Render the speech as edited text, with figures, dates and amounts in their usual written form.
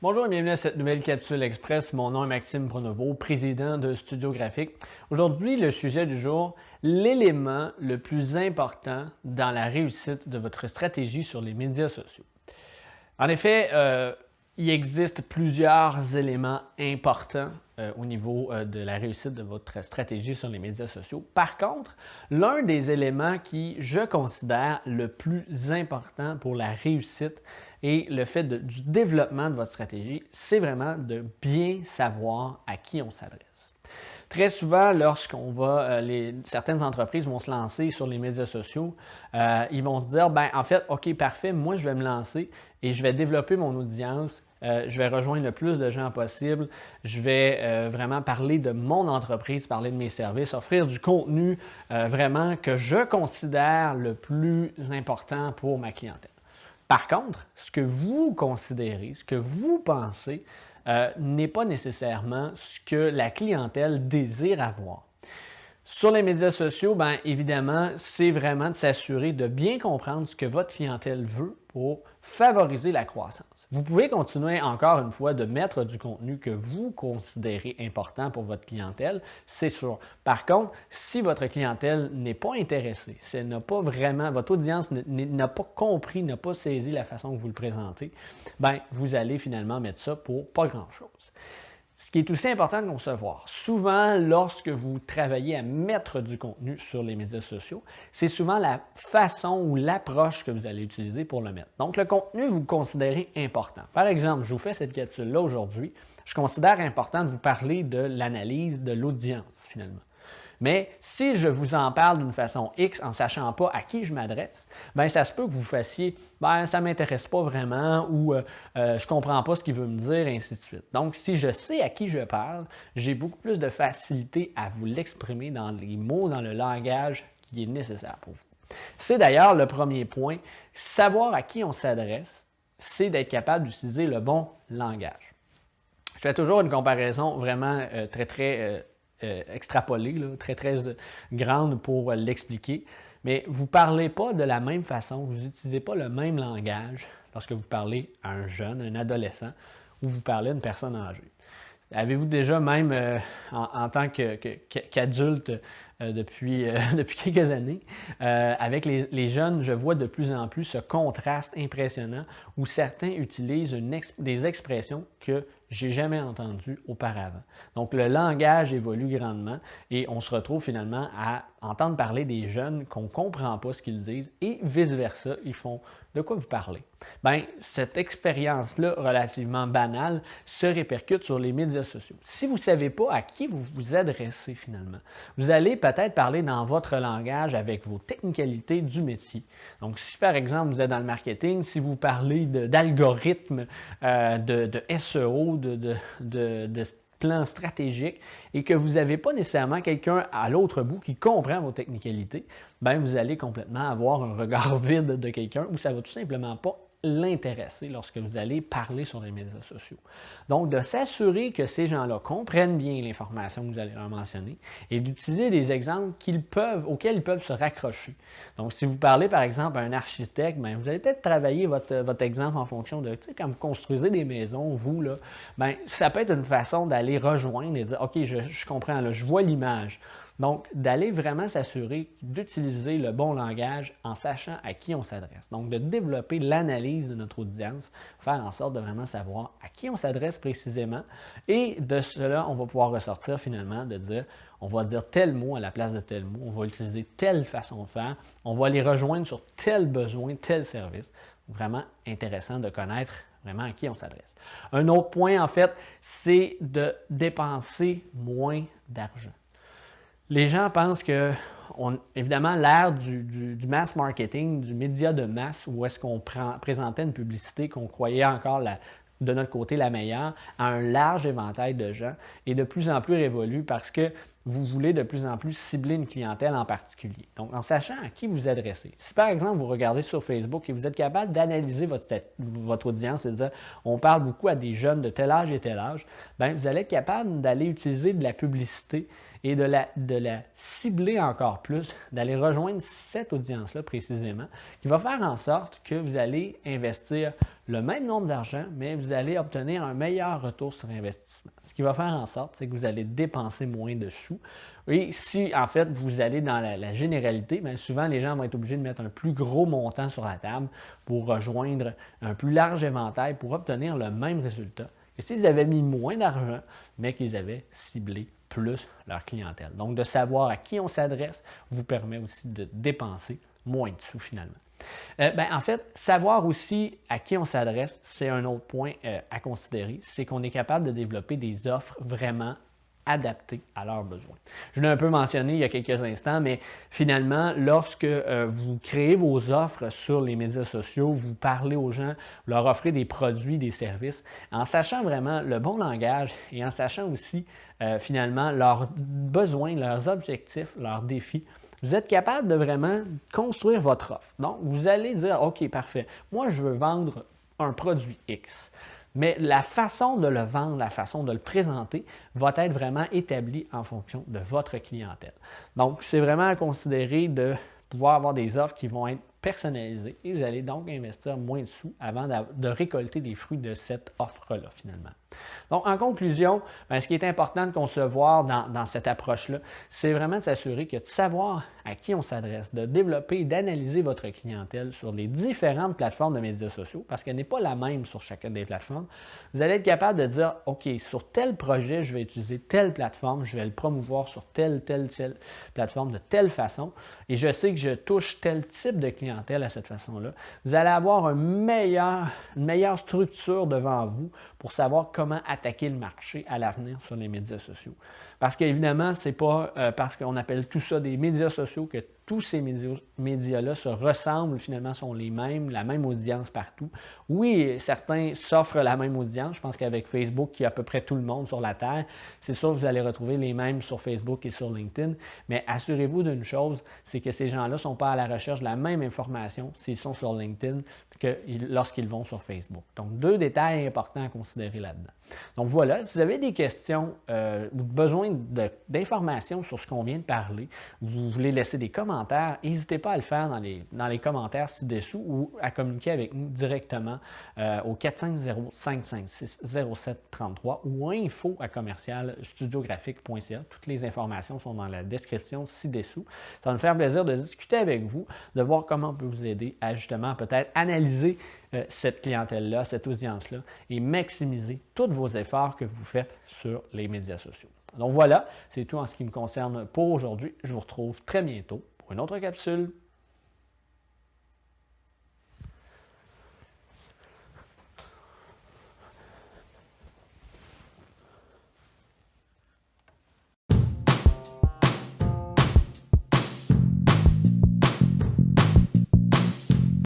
Bonjour et bienvenue à cette nouvelle capsule express. Mon nom est Maxime Pronovo, président de Studio Graphique. Aujourd'hui, le sujet du jour, l'élément le plus important dans la réussite de votre stratégie sur les médias sociaux. En effet, il existe plusieurs éléments importants au niveau de la réussite de votre stratégie sur les médias sociaux. Par contre, l'un des éléments qui, je considère, le plus important pour la réussite et le fait du développement de votre stratégie, c'est vraiment de bien savoir à qui on s'adresse. Très souvent, lorsqu'on va, certaines entreprises vont se lancer sur les médias sociaux, ils vont se dire, ben en fait, OK, parfait, moi je vais me lancer et je vais développer mon audience, je vais rejoindre le plus de gens possible, je vais vraiment parler de mon entreprise, parler de mes services, offrir du contenu vraiment que je considère le plus important pour ma clientèle. Par contre, ce que vous considérez, ce que vous pensez, n'est pas nécessairement ce que la clientèle désire avoir. Sur les médias sociaux, bien évidemment, c'est vraiment de s'assurer de bien comprendre ce que votre clientèle veut pour favoriser la croissance. Vous pouvez continuer encore une fois de mettre du contenu que vous considérez important pour votre clientèle, c'est sûr. Par contre, si votre clientèle n'est pas intéressée, si elle n'a pas vraiment, votre audience n'a pas compris, n'a pas saisi la façon que vous le présentez, bien, vous allez finalement mettre ça pour pas grand-chose. Ce qui est aussi important de concevoir, souvent lorsque vous travaillez à mettre du contenu sur les médias sociaux, c'est souvent la façon ou l'approche que vous allez utiliser pour le mettre. Donc, le contenu, vous le considérez important. Par exemple, je vous fais cette capsule-là aujourd'hui. Je considère important de vous parler de l'analyse de l'audience, finalement. Mais si je vous en parle d'une façon X en ne sachant pas à qui je m'adresse, bien, ça se peut que vous fassiez « bien, ça ne m'intéresse pas vraiment » ou je ne comprends pas ce qu'il veut me dire, et ainsi de suite. Donc, si je sais à qui je parle, j'ai beaucoup plus de facilité à vous l'exprimer dans les mots, dans le langage qui est nécessaire pour vous. C'est d'ailleurs le premier point. Savoir à qui on s'adresse, c'est d'être capable d'utiliser le bon langage. Je fais toujours une comparaison vraiment très extrapolée, là, très grande pour l'expliquer. Mais vous ne parlez pas de la même façon, vous n'utilisez pas le même langage lorsque vous parlez à un jeune, un adolescent, ou vous parlez à une personne âgée. Avez-vous déjà même en tant qu'adulte depuis quelques années, avec les jeunes, je vois de plus en plus ce contraste impressionnant où certains utilisent des expressions que j'ai jamais entendues auparavant. Donc, le langage évolue grandement et on se retrouve finalement à entendre parler des jeunes qu'on ne comprend pas ce qu'ils disent et vice-versa, ils font « de quoi vous parlez ?» Bien, cette expérience-là, relativement banale, se répercute sur les médias sociaux. Si vous ne savez pas à qui vous vous adressez finalement, vous allez peut-être parler dans votre langage avec vos technicalités du métier. Donc, si par exemple vous êtes dans le marketing, si vous parlez d'algorithmes, de SEO, de plan stratégique et que vous n'avez pas nécessairement quelqu'un à l'autre bout qui comprend vos technicalités, bien, vous allez complètement avoir un regard vide de quelqu'un où ça ne va tout simplement pas l'intéresser lorsque vous allez parler sur les médias sociaux. Donc, de s'assurer que ces gens-là comprennent bien l'information que vous allez leur mentionner et d'utiliser des exemples auxquels ils peuvent se raccrocher. Donc, si vous parlez par exemple à un architecte, bien, vous allez peut-être travailler votre exemple en fonction de, tu sais, quand vous construisez des maisons, vous, là, bien, ça peut être une façon d'aller rejoindre et dire, OK, je comprends, là, je vois l'image. Donc, d'aller vraiment s'assurer d'utiliser le bon langage en sachant à qui on s'adresse. Donc, de développer l'analyse de notre audience, faire en sorte de vraiment savoir à qui on s'adresse précisément. Et de cela, on va pouvoir ressortir finalement de dire, on va dire tel mot à la place de tel mot, on va utiliser telle façon de faire, on va les rejoindre sur tel besoin, tel service. Vraiment intéressant de connaître vraiment à qui on s'adresse. Un autre point, en fait, c'est de dépenser moins d'argent. Les gens pensent que, évidemment, l'ère du mass marketing, du média de masse, où est-ce qu'on présentait une publicité qu'on croyait encore de notre côté la meilleure, à un large éventail de gens, est de plus en plus révolue parce que vous voulez de plus en plus cibler une clientèle en particulier. Donc, en sachant à qui vous adressez. Si par exemple, vous regardez sur Facebook et vous êtes capable d'analyser votre audience et de dire on parle beaucoup à des jeunes de tel âge et tel âge, bien, vous allez être capable d'aller utiliser de la publicité et de la cibler encore plus, d'aller rejoindre cette audience-là précisément, qui va faire en sorte que vous allez investir le même nombre d'argent, mais vous allez obtenir un meilleur retour sur investissement. Ce qui va faire en sorte, c'est que vous allez dépenser moins de sous. Et si, en fait, vous allez dans la généralité, bien souvent, les gens vont être obligés de mettre un plus gros montant sur la table pour rejoindre un plus large éventail pour obtenir le même résultat. Et s'ils avaient mis moins d'argent, mais qu'ils avaient ciblé plus leur clientèle. Donc, de savoir à qui on s'adresse vous permet aussi de dépenser moins de sous finalement. En fait, savoir aussi à qui on s'adresse, c'est un autre point à considérer, c'est qu'on est capable de développer des offres vraiment adaptées à leurs besoins. Je l'ai un peu mentionné il y a quelques instants, mais finalement, lorsque vous créez vos offres sur les médias sociaux, vous parlez aux gens, vous leur offrez des produits, des services, en sachant vraiment le bon langage et en sachant aussi finalement leurs besoins, leurs objectifs, leurs défis, vous êtes capable de vraiment construire votre offre. Donc, vous allez dire, OK, parfait, moi, je veux vendre un produit X. Mais la façon de le vendre, la façon de le présenter va être vraiment établie en fonction de votre clientèle. Donc, c'est vraiment à considérer de pouvoir avoir des offres qui vont être personnalisées et vous allez donc investir moins de sous avant de récolter des fruits de cette offre-là finalement. Donc, en conclusion, ce qui est important de concevoir dans cette approche-là, c'est vraiment de s'assurer que de savoir à qui on s'adresse, de développer et d'analyser votre clientèle sur les différentes plateformes de médias sociaux, parce qu'elle n'est pas la même sur chacune des plateformes. Vous allez être capable de dire, OK, sur tel projet, je vais utiliser telle plateforme, je vais le promouvoir sur telle plateforme de telle façon, et je sais que je touche tel type de clientèle à cette façon-là. Vous allez avoir une meilleure structure devant vous pour savoir comment attaquer le marché à l'avenir sur les médias sociaux. Parce qu'évidemment, ce n'est pas parce qu'on appelle tout ça des médias sociaux que tous ces médias-là se ressemblent, finalement, sont les mêmes, la même audience partout. Oui, certains s'offrent la même audience. Je pense qu'avec Facebook, qui a à peu près tout le monde sur la Terre, c'est sûr que vous allez retrouver les mêmes sur Facebook et sur LinkedIn. Mais assurez-vous d'une chose, c'est que ces gens-là ne sont pas à la recherche de la même information s'ils sont sur LinkedIn que lorsqu'ils vont sur Facebook. Donc, deux détails importants à considérer là-dedans. Donc voilà, si vous avez des questions ou besoin d'informations sur ce qu'on vient de parler, vous voulez laisser des commentaires, n'hésitez pas à le faire dans les commentaires ci-dessous ou à communiquer avec nous directement au 450-556-0733 ou info@commercialstudiographique.ca. Toutes les informations sont dans la description ci-dessous. Ça va nous faire plaisir de discuter avec vous, de voir comment on peut vous aider à justement peut-être analyser cette clientèle-là, cette audience-là et maximiser tous vos efforts que vous faites sur les médias sociaux. Donc voilà, c'est tout en ce qui me concerne pour aujourd'hui. Je vous retrouve très bientôt pour une autre capsule.